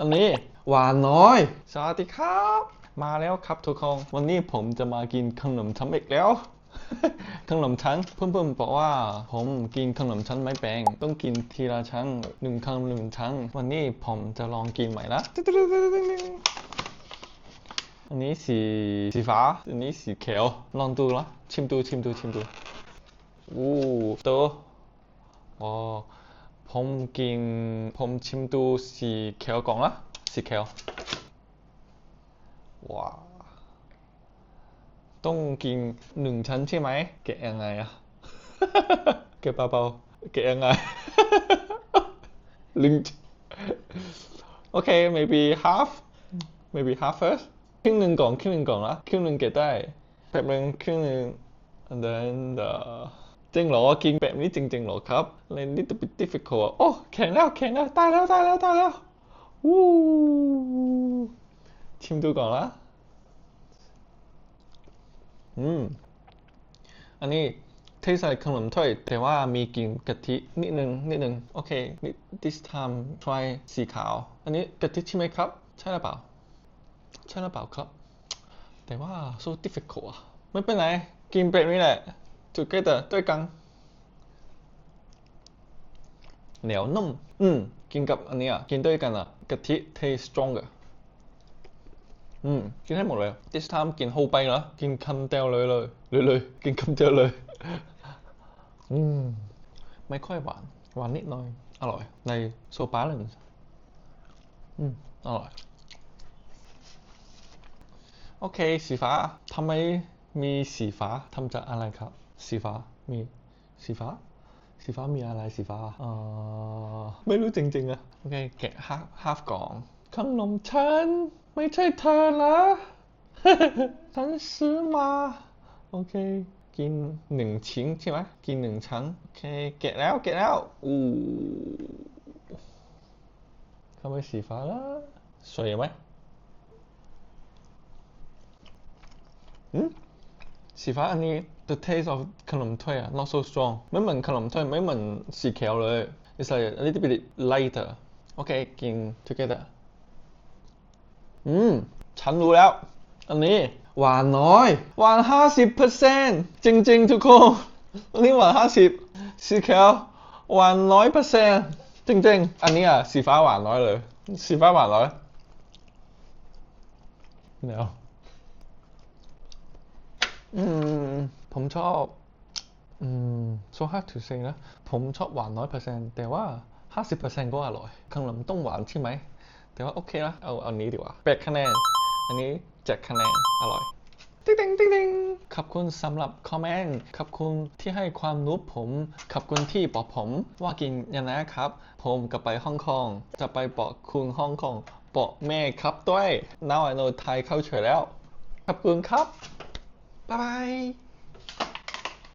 อันนี้หวานน้อยสวัสดีครับมาแล้วครับทุกคนวันนี้ผมจะมากินขนมชั้นอีกแล้ว ขนมชั้นเพื่อนๆบอกว่าผมกินขนมชั้นไม่เป็นต้องกินทีละชั้น1 คำ 1 ชั้นวันนี้ผมจะลองกินใหม่ละอันนี้สีฟ้าอันนี้สีเขียวลองดูละชิมดูอู้ตัวอ๋อผมชิมดูสีเขียวก่อนละสีเขียวว้าต้องกิน1 ชั้นใช่ไหมแกะยังไงอะ แกะเบาๆแกะยังไง ลึงโอเค maybe half first ครึ่งหนึ่งก่อนละครึ่งหนึ่งแกะได้แบบนึงครึ่งหนึ่ง and then จริงเหรอกินแบบนี้จริงๆเหรอครับ little bit difficult โอ้แข็งแล้วตายแล้ววู้ชิมดูก่อนละอันนี้เทใส่ขนมถ้วยแต่ว่ามีกลิ่นกะทินิดนึงโอเค this time try สีขาวอันนี้กะทิใช่ไหมครับใช่หรือเปล่าครับแต่ว่า so difficult อ่ะไม่เป็นไรกินแบบนี้แหละ together ด้วยกันเหนียวนุ่มกินกับอันนี้อ่ะกินด้วยกันอ่ะกะทิ taste stronger กินให้หมดเลย this time กิน whole ไปเหรอกินคำเดียวเลยกินคำเดียวเลยไม่ค่อยหวานนิดหน่อยอร่อยในโซบาเลนอร่อยโอเคสีฟ้าทำไมมีสีฟ้าทำจากอะไรครับสีฟ้ามีสีฟ้ามีอะไรสีฟ้าไม่รู้จริงๆอะโอเคแกะhalf ก่อนขนมฉันไม่ใช่เธอนะฉันซื้อมาโอเคกิน1 ชิ้นใช่ไหมกิน1 ชั้นโอเคแกะแล้วอู้ทำไมสีฟ้าล่ะสวยไหมสีฟ้าอันนี้ the taste of ขนมถ้วยอะ not so strong ไม่เหมือนขนมถ้วยไม่เหมือนสีเขียวเลย it's like a little bit lighter โอเคกิน together ฉันรู้แล้วอันนี้หวานน้อยหวาน50%จริงๆทุกคนอันนี้หวาน50สีเขียวหวาน100%จริงๆอันนี้อ่ะสีฟ้าหวานน้อยเลยสีฟ้าหวานน้อยเดี๋ยวผมชอบso hard to say นะผมชอบหวาน100%แต่ว่า50%ก็อร่อยขนมต้องหวานใช่ไหมแต่ว่าโอเคนะเอานี้ดีกว่า8 คะแนนอันนี้7 คะแนนอร่อยติ๊งขอบคุณสำหรับคอมเมนต์ขอบคุณที่ให้ความรู้ผมขอบคุณที่บอกผมว่ากินยังไงครับผมกลับไปฮ่องกงจะไปบอกคุณฮ่องกงบอกแม่ครับด้วย now I know Thai culture แล้วขอบคุณครับบ๊ายบาย